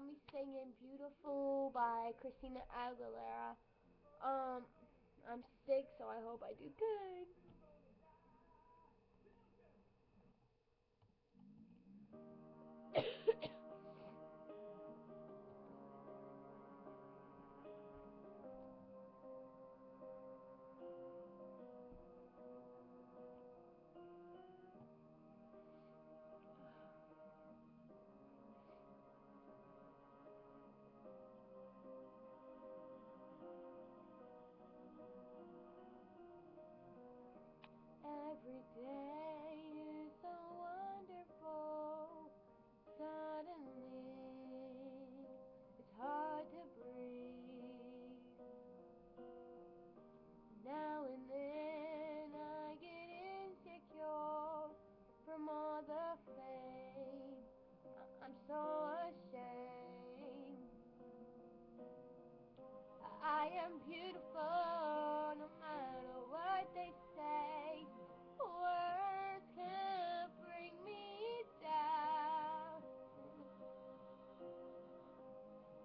me singing Beautiful by Christina Aguilera. I'm sick, so I hope I do good. Every day is so wonderful. Suddenly, it's hard to breathe. Now and then I get insecure from all the fame. I'm so ashamed. I am beautiful no matter what they say. Words can't bring me down.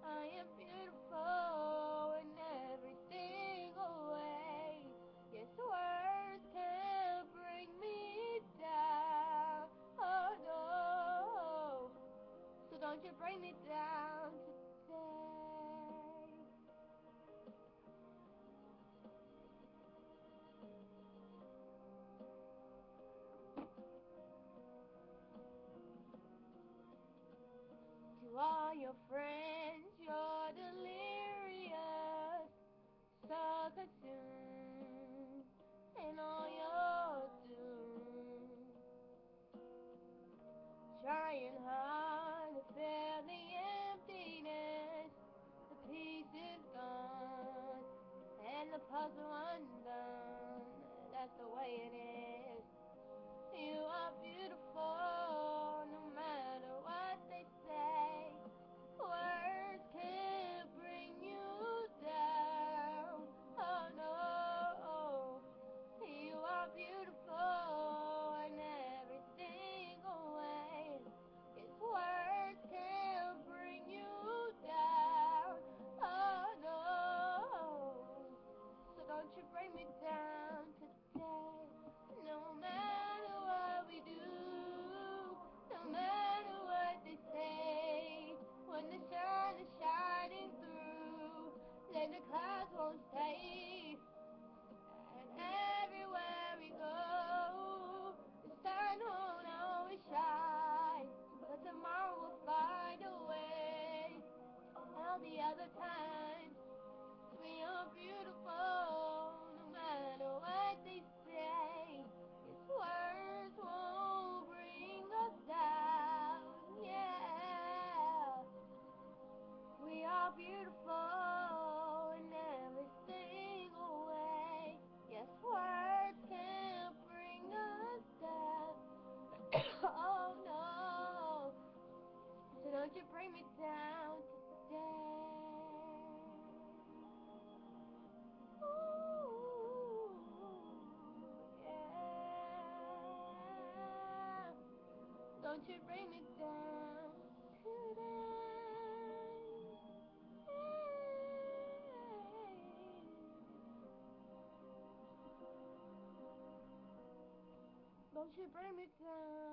I am beautiful in every single way. Yes, words can't bring me down. Oh no, so don't you bring me down today. To all your friends, you're delirious, so consumed in all your doom, trying hard to fill the emptiness. The piece is gone and the puzzle undone. That's the way it is. You are beautiful no matter what they say. Words can't bring you down. Oh no, you are beautiful in every single way. Yes, words can't bring you down. Oh no, so don't you bring me down today. No matter what we do, no matter what they say, when the sun is shining through, then the clouds won't stay. And everywhere we go, the sun won't always shine, but tomorrow will find a way. All the other times, we are beautiful, no matter what they say. Yes, words won't bring us down. Yeah, we are beautiful in every single way. Yes, words can't bring us down. Oh no, so don't you bring me down today. Ooh, yeah. Don't you bring me down today. Don't you bring me down.